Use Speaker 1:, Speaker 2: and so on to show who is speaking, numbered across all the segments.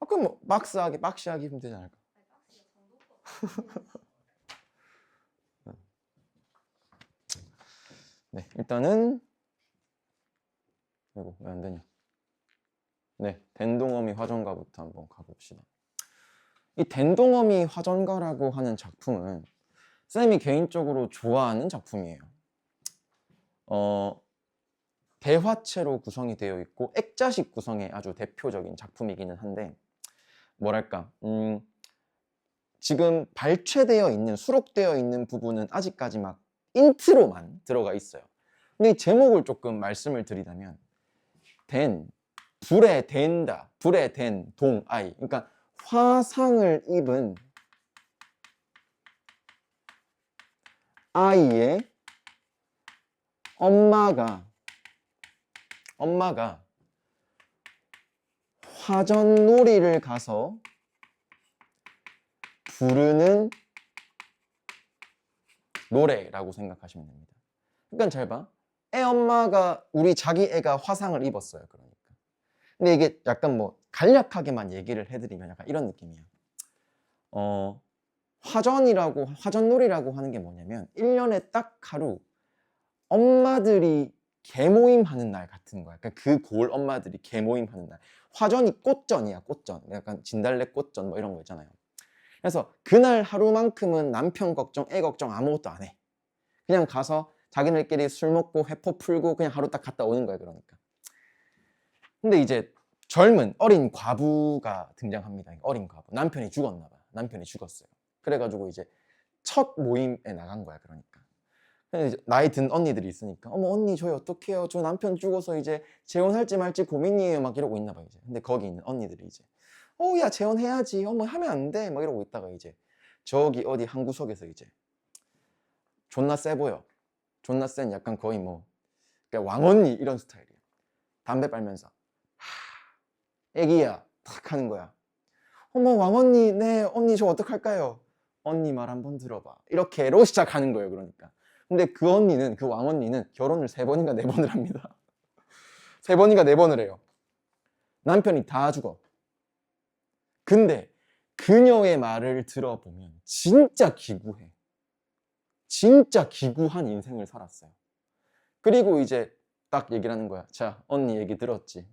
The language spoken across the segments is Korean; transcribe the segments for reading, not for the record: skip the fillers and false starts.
Speaker 1: 그럼 뭐 박시하기 하면 되지 않을까? 네, 일단은 이거 왜 안 되냐? 네, den동어미 화전가부터 한번 가봅시다. 이 den동어미 화전가라고 하는 작품은 쌤이 개인적으로 좋아하는 작품이에요. 대화체로 구성이 되어 있고 액자식 구성의 아주 대표적인 작품이기는 한데 뭐랄까 지금 발췌되어 있는 수록되어 있는 부분은 아직까지 막 인트로만 들어가 있어요. 근데 이 제목을 조금 말씀을 드리자면 불에 댄다, 불에 댄 동아이, 그러니까 화상을 입은 아이의 엄마가 화전놀이를 가서 부르는 노래라고 생각하시면 됩니다. 그러니까 잘 봐. 애 엄마가 자기 애가 화상을 입었어요. 그러니까. 근데 이게 약간 뭐 간략하게만 얘기를 해드리면 약간 이런 느낌이에요. 화전놀이라고 하는 게 뭐냐면 1년에 딱 하루 엄마들이 개모임 하는 날 같은 거야. 그러니까 그 고을 엄마들이 개모임 하는 날. 화전이 꽃전이야, 꽃전. 약간 진달래 꽃전 뭐 이런 거 있잖아요. 그래서 그날 하루만큼은 남편 걱정, 애 걱정 아무것도 안 해. 그냥 가서 자기들끼리 술 먹고 회포 풀고 그냥 하루 딱 갔다 오는 거야, 그러니까. 근데 이제 젊은 어린 과부가 등장합니다. 어린 과부. 남편이 죽었나 봐. 남편이 죽었어요. 그래가지고 이제 첫 모임에 나간 거야, 그러니까. 이제 나이 든 언니들이 있으니까 어머 언니 저희 어떡해요? 저 남편 죽어서 이제 재혼할지 말지 고민이에요. 막 이러고 있나 봐 이제. 근데 거기 있는 언니들이 이제 야 재혼해야지. 어머 하면 안 돼. 막 이러고 있다가 이제 저기 어디 한 구석에서 이제 존나 세 보여. 존나 센 약간 거의 뭐 그러니까 왕언니 이런 스타일이에요. 담배 빨면서 애기야 탁 하는 거야. 어머 왕언니 네 언니 저 어떡할까요? 언니 말 한번 들어봐. 이렇게로 시작하는 거예요. 그러니까. 근데 그 왕언니는 결혼을 3번인가 4번을 합니다. 3번인가 4번을 해요. 남편이 다 죽어. 근데 그녀의 말을 들어보면 진짜 기구해. 진짜 기구한 인생을 살았어요. 그리고 이제 딱 얘기를 하는 거야. 자, 언니 얘기 들었지?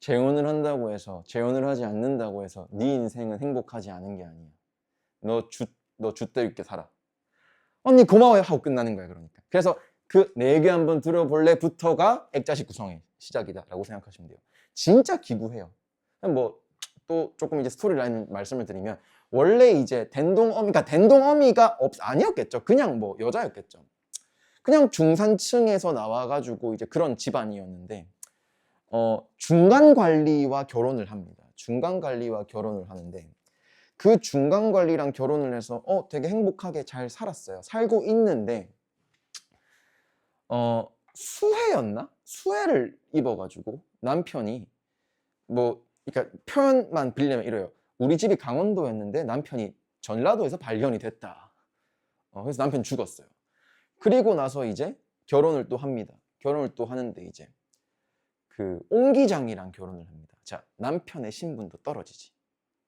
Speaker 1: 재혼을 한다고 해서, 재혼을 하지 않는다고 해서 네 인생은 행복하지 않은 게 아니야. 너 줏대 있게 살아. 언니 고마워요 하고 끝나는 거야. 그러니까. 그래서 그 내 얘기 한번 들어볼래부터가 액자식 구성의 시작이다라고 생각하시면 돼요. 진짜 기구해요. 뭐 또 조금 이제 스토리라인 말씀을 드리면 원래 이제 den동어미가 아니었겠죠. 그냥 뭐 여자였겠죠. 그냥 중산층에서 나와가지고 이제 그런 집안이었는데 중간 관리와 결혼을 합니다. 중간 관리와 결혼을 하는데 그 중간 관리랑 결혼을 해서 되게 행복하게 잘 살았어요. 살고 있는데 수해였나? 수해를 입어가지고 남편이 뭐 그러니까 표현만 빌리면 이래요. 우리 집이 강원도였는데 남편이 전라도에서 발견이 됐다. 그래서 남편 죽었어요. 그리고 나서 이제 결혼을 또 합니다. 결혼을 또 하는데 이제 그 옹기장이랑 결혼을 합니다. 자, 남편의 신분도 떨어지지.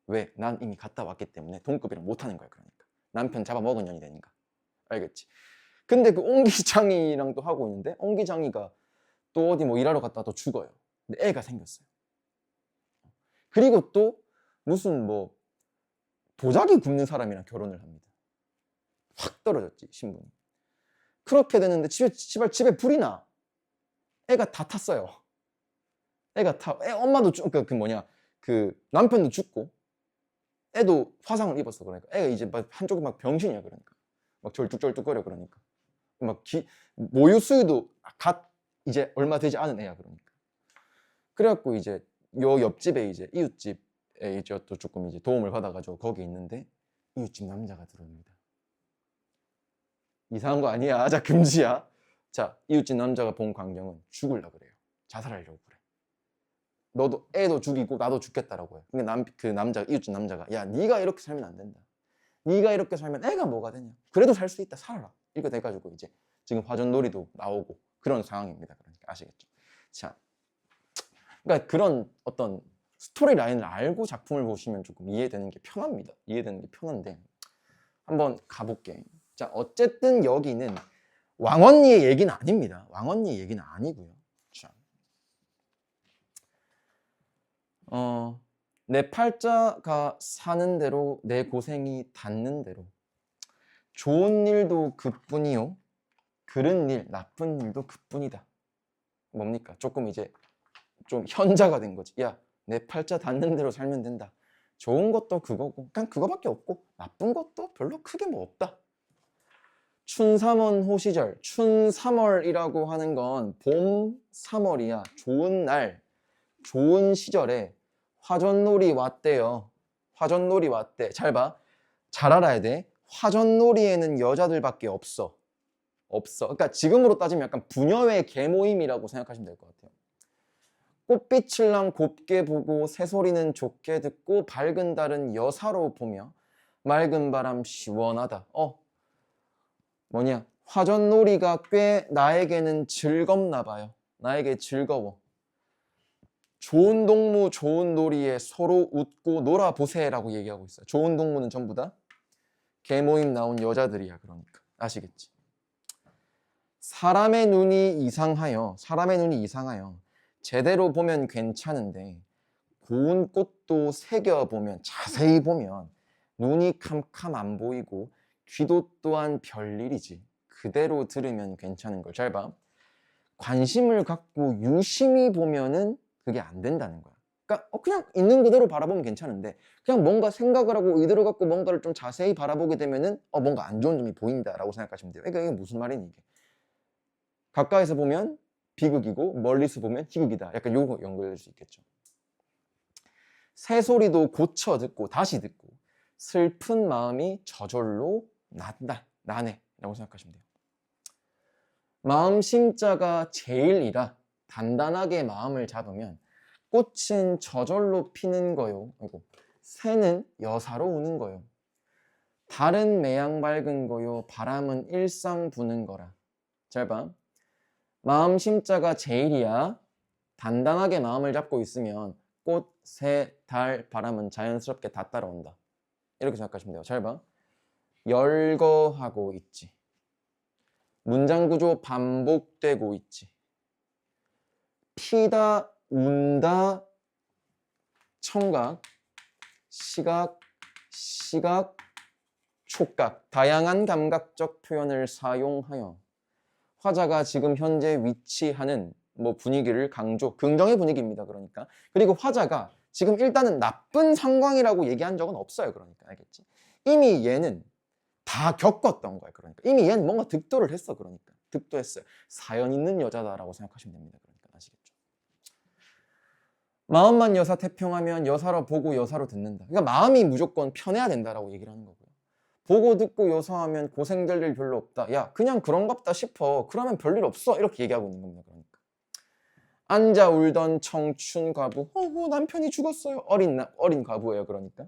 Speaker 1: 왜? 난 이미 갔다 왔기 때문에 동급이랑 못하는 거야. 그러니까 남편 잡아먹은 년이 되니까. 알겠지? 근데 그 옹기장이랑 또 하고 있는데 옹기장이가 또 어디 뭐 일하러 갔다 또 죽어요. 근데 애가 생겼어요. 그리고 또 무슨 뭐 도자기 굽는 사람이랑 결혼을 합니다. 확 떨어졌지 신분이. 그렇게 되는데 집에 불이 나. 애가 다 탔어요. 엄마도 그 남편도 죽고 애도 화상을 입었어. 그러니까 애가 이제 막 한쪽은 막 병신이야. 그러니까 막 절뚝절뚝거려. 그러니까 막 모유 수유도 갓 이제 얼마 되지 않은 애야. 그러니까 그래갖고 이제 요 옆집에 이제 이웃집에 이제 또 조금 이제 도움을 받아가지고 거기 있는데 이웃집 남자가 들어옵니다. 이상한 거 아니야. 자, 금지야. 자, 이웃집 남자가 본 광경은 죽으려고 그래요. 자살하려고 그래. 너도 애도 죽이고 나도 죽겠다라고 해요. 근데 이웃집 남자가 야, 네가 이렇게 살면 안 된다. 네가 이렇게 살면 애가 뭐가 되냐. 그래도 살 수 있다. 살아라. 이렇게 돼가지고 이제 지금 화전놀이도 나오고 그런 상황입니다. 그러니까 아시겠죠? 자, 그러니까 그런 어떤 스토리 라인을 알고 작품을 보시면 조금 이해되는 게 편합니다. 이해되는 게 편한데 한번 가볼게. 자, 어쨌든 여기는 왕언니의 얘기는 아닙니다. 왕언니의 얘기는 아니고요. 자, 내 팔자가 사는 대로 내 고생이 닿는 대로 좋은 일도 그뿐이요 그른 일, 나쁜 일도 그뿐이다. 뭡니까? 조금 이제 좀 현자가 된 거지. 야, 내 팔자 닿는 대로 살면 된다. 좋은 것도 그거고 그냥 그거밖에 없고 나쁜 것도 별로 크게 뭐 없다. 춘삼원 호시절, 춘삼월이라고 하는 건 봄 3월이야. 좋은 날, 좋은 시절에 화전놀이 왔대요. 화전놀이 왔대. 잘 봐. 잘 알아야 돼. 화전놀이에는 여자들밖에 없어. 그러니까 지금으로 따지면 약간 부녀의 계모임이라고 생각하시면 될 것 같아요. 꽃빛을 난 곱게 보고 새소리는 좋게 듣고 밝은 달은 여사로 보며 맑은 바람 시원하다. 뭐냐? 화전놀이가 꽤 나에게는 즐겁나 봐요. 나에게 즐거워. 좋은 동무 좋은 놀이에 서로 웃고 놀아보세라고 얘기하고 있어요. 좋은 동무는 전부 다 계모임 나온 여자들이야. 그러니까 아시겠지? 사람의 눈이 이상하여 제대로 보면 괜찮은데 고운 꽃도 새겨보면 자세히 보면 눈이 캄캄 안 보이고 귀도 또한 별일이지. 그대로 들으면 괜찮은 걸. 잘 봐. 관심을 갖고 유심히 보면은 그게 안 된다는 거야. 그러니까 그냥 있는 그대로 바라보면 괜찮은데 그냥 뭔가 생각을 하고 의도를 갖고 뭔가를 좀 자세히 바라보게 되면은 뭔가 안 좋은 점이 보인다라고 생각하시면 돼요. 그러니까 이게 무슨 말이니 이게? 가까이서 보면 비극이고 멀리서 보면 희극이다. 약간 요거 연결될 수 있겠죠. 새소리도 고쳐 듣고 다시 듣고 슬픈 마음이 저절로 나네 라고 생각하시면 돼요. 마음 심자가 제일이라 단단하게 마음을 잡으면 꽃은 저절로 피는 거요. 새는 여사로 우는 거요. 달은 매양 밝은 거요. 바람은 일상 부는 거라. 잘 봐. 마음 심자가 제일이야. 단단하게 마음을 잡고 있으면 꽃, 새, 달, 바람은 자연스럽게 다 따라온다. 이렇게 생각하시면 돼요. 잘 봐. 열거하고 있지. 문장 구조 반복되고 있지. 피다, 운다, 청각, 시각, 촉각, 다양한 감각적 표현을 사용하여 화자가 지금 현재 위치하는 분위기를 강조, 긍정의 분위기입니다. 그러니까. 그리고 화자가 지금 일단은 나쁜 상황이라고 얘기한 적은 없어요. 그러니까 알겠지? 이미 얘는 다 겪었던 거예요. 그러니까 이미 얘는 뭔가 득도를 했어. 그러니까 득도했어요. 사연 있는 여자다라고 생각하시면 됩니다. 그러니까 아시겠죠? 마음만 여사 태평하면 여사로 보고 여사로 듣는다. 그러니까 마음이 무조건 편해야 된다라고 얘기를 하는 거고요. 보고 듣고 여사하면 고생될 일 별로 없다. 야, 그냥 그런갑다 싶어. 그러면 별일 없어. 이렇게 얘기하고 있는 겁니다. 그러니까. 앉아 울던 청춘 과부. 남편이 죽었어요. 어린 과부예요. 그러니까.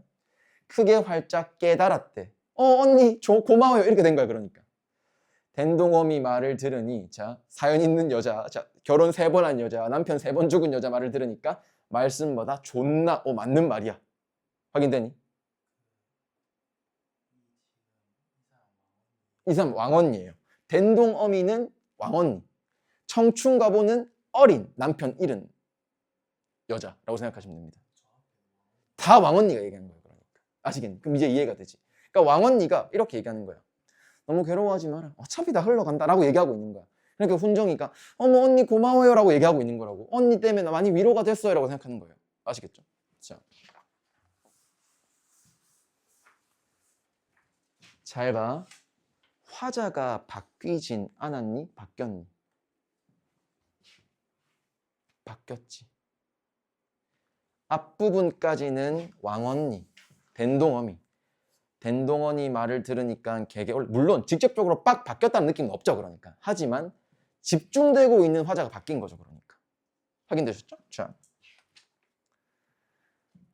Speaker 1: 크게 활짝 깨달았대. 언니 고마워요. 이렇게 된 거야. 그러니까. 댄동어미 말을 들으니 자 사연 있는 여자, 자 결혼 3번 한 여자, 남편 3번 죽은 여자 말을 들으니까 말씀마다 존나 맞는 말이야. 확인되니? 이 사람 왕언니예요. 댄동어미는 왕언니, 청춘과부는 어린 남편 잃은 여자라고 생각하시면 됩니다. 다 왕언니가 얘기하는 거예요. 그러니까 아시겠니? 그럼 이제 이해가 되지. 그러니까 왕언니가 이렇게 얘기하는 거야. 너무 괴로워하지 마라. 어차피 다 흘러간다 라고 얘기하고 있는 거야. 그러니까 훈정이가 어머 언니 고마워요 라고 얘기하고 있는 거라고. 언니 때문에 많이 위로가 됐어요 라고 생각하는 거예요. 아시겠죠? 자, 잘 봐. 화자가 바뀌진 않았니? 바뀌었니? 바뀌었지. 앞부분까지는 왕언니, 댄동어미. 댄동어니 말을 들으니까 물론 직접적으로 빡 바뀌었다는 느낌은 없죠. 그러니까. 하지만 집중되고 있는 화자가 바뀐 거죠. 그러니까. 확인되셨죠? 자,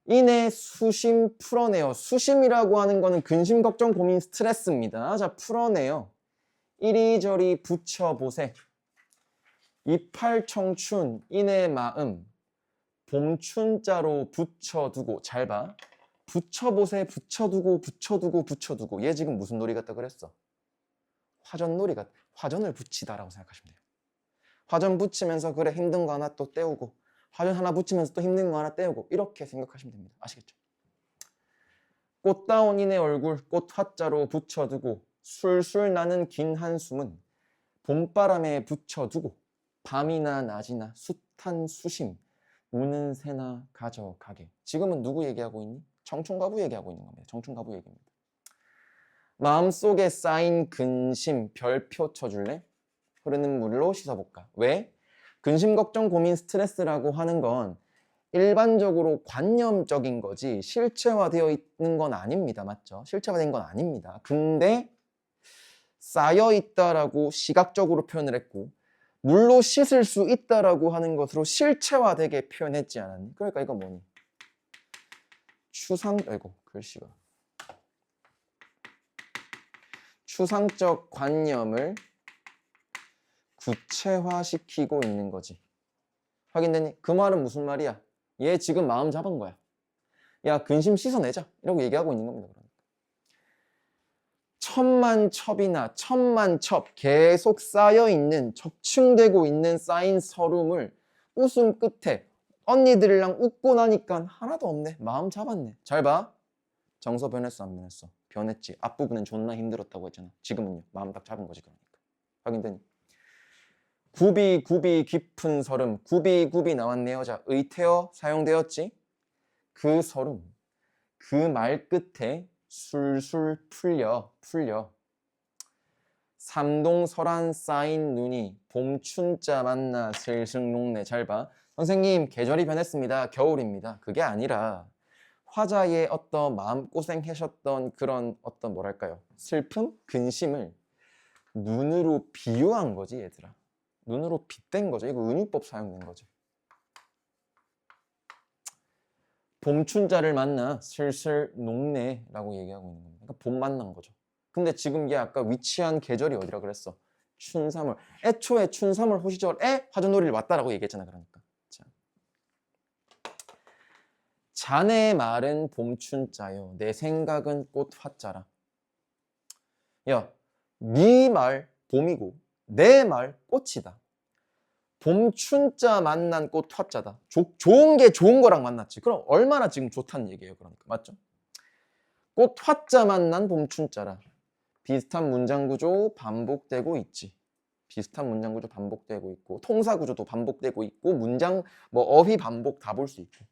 Speaker 1: 이내 수심 풀어내요. 수심이라고 하는 거는 근심, 걱정, 고민, 스트레스입니다. 자, 풀어내요. 이리저리 붙여보세. 이팔 청춘, 이내 마음, 봄춘자로 붙여두고. 잘 봐. 붙여보세. 붙여두고. 얘 지금 무슨 놀이 같다 그랬어? 화전놀이가. 화전을 붙이다라고 생각하시면 돼요. 화전 붙이면서 그래 힘든 거 하나 또 때우고, 화전 하나 붙이면서 또 힘든 거 하나 때우고, 이렇게 생각하시면 됩니다. 아시겠죠? 꽃다운 이네 얼굴 꽃화자로 붙여두고, 술술 나는 긴 한숨은 봄바람에 붙여두고, 밤이나 낮이나 숱한 수심 우는 새나 가져가게. 지금은 누구 얘기하고 있니? 청춘가부 얘기하고 있는 겁니다. 청춘가부 얘기입니다. 마음속에 쌓인 근심 별표 쳐줄래? 흐르는 물로 씻어볼까? 왜? 근심, 걱정, 고민, 스트레스라고 하는 건 일반적으로 관념적인 거지 실체화되어 있는 건 아닙니다. 맞죠? 실체화된 건 아닙니다. 근데 쌓여 있다라고 시각적으로 표현을 했고, 물로 씻을 수 있다라고 하는 것으로 실체화되게 표현했지 않았니? 그러니까 이거 뭐니? 글씨가 추상적 관념을 구체화시키고 있는 거지. 확인되니? 그 말은 무슨 말이야? 얘 지금 마음 잡은 거야. 야, 근심 씻어내자. 이러고 얘기하고 있는 겁니다. 그러니까. 천만첩이나 천만첩 계속 쌓여있는, 적층되고 있는 쌓인 서름을 웃음 끝에 언니들이랑 웃고 나니까 하나도 없네. 마음 잡았네. 잘 봐. 정서 변했어, 안 변했어? 변했지. 앞부분은 존나 힘들었다고 했잖아. 지금은요. 마음 딱 잡은 거지. 그러니까. 확인되니? 굽이 깊은 서름. 굽이 나왔네요. 자, 의태어 사용되었지. 그 서름, 그 말 끝에 술술 풀려. 삼동설한 쌓인 눈이 봄춘자 만나 슬슬 녹네. 잘 봐. 선생님, 계절이 변했습니다. 겨울입니다. 그게 아니라 화자의 어떤 마음고생하셨던 그런 어떤 뭐랄까요? 슬픔? 근심을 눈으로 비유한 거지, 얘들아. 눈으로 빗댄 거죠. 이거 은유법 사용된 거죠. 봄춘자를 만나 슬슬 녹네라고 얘기하고 있는 겁니다. 그러니까 봄 만난 거죠. 근데 지금 얘 아까 위치한 계절이 어디라 그랬어? 춘3월. 애초에 춘3월 호시절에 화전놀이를 왔다라고 얘기했잖아. 그러니까. 자. 자네 말은 봄춘자요. 내 생각은 꽃화자라. 야, 네 말 봄이고 내 말 꽃이다. 봄춘자 만난 꽃 화자다. 좋은 게 좋은 거랑 만났지. 그럼 얼마나 지금 좋다는 얘기예요. 그러니까 맞죠? 꽃 화자 만난 봄춘자라. 비슷한 문장 구조 반복되고 있지. 비슷한 문장 구조 반복되고 있고, 통사 구조도 반복되고 있고, 문장 뭐 어휘 반복 다 볼 수 있고.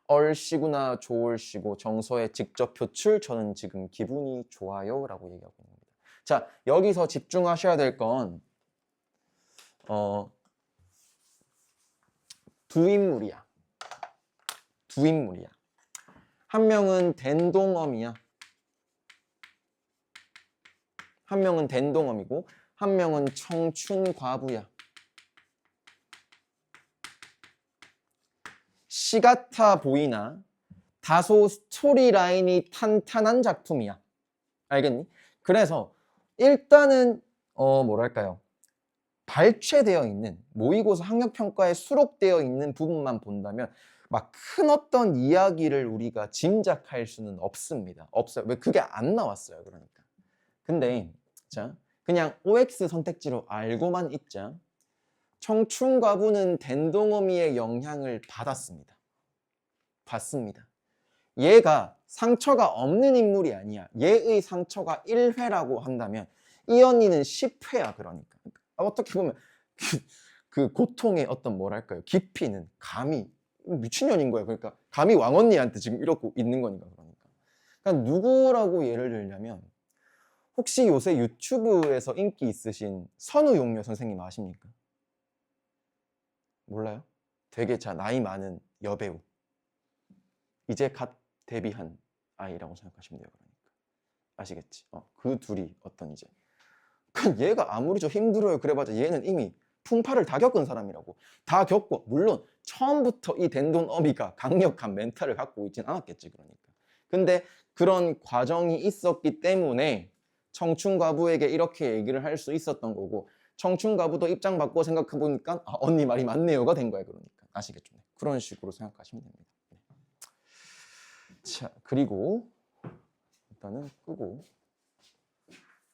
Speaker 1: 얼씨구나 좋을씨고 정서의 직접 표출. 저는 지금 기분이 좋아요 라고 얘기하고 있는 겁니다. 자, 여기서 집중하셔야 될 건 두 인물이야. 한 명은 댄동엄이야. 한 명은 댄동엄이고 한 명은 청춘과부야. 시 같아 보이나 다소 스토리라인이 탄탄한 작품이야. 알겠니? 그래서 일단은 뭐랄까요? 발췌되어 있는 모의고사 학력평가에 수록되어 있는 부분만 본다면 막 큰 어떤 이야기를 우리가 짐작할 수는 없습니다. 없어요. 왜? 그게 안 나왔어요. 그러니까. 근데 자, 그냥 OX 선택지로 알고만 있자. 청춘과부는 댄동어미의 영향을 받았습니다. 얘가 상처가 없는 인물이 아니야. 얘의 상처가 1회라고 한다면 이 언니는 10회야. 그러니까 어떻게 보면 그 고통의 어떤 뭐랄까요, 깊이는 감히 미친년인 거야. 그러니까 감히 왕언니한테 지금 이러고 있는 거니까. 그러니까 누구라고 예를 들냐면, 혹시 요새 유튜브에서 인기 있으신 선우용료 선생님 아십니까? 몰라요? 되게 나이 많은 여배우, 이제 갓 데뷔한 아이라고 생각하시면 돼요. 그러니까 아시겠지? 그 둘이 어떤 이제 얘가 아무리 좀 힘들어요 그래봤자 얘는 이미 풍파를 다 겪은 사람이라고. 다 겪고, 물론 처음부터 이 댄동어미가 강력한 멘탈을 갖고 있진 않았겠지. 그러니까 근데 그런 과정이 있었기 때문에 청춘과부에게 이렇게 얘기를 할 수 있었던 거고, 청춘과부도 입장 바꿔 생각해보니까 언니 말이 맞네요가 된 거야. 그러니까 아시겠죠? 그런 식으로 생각하시면 됩니다. 네. 자, 그리고 일단은 끄고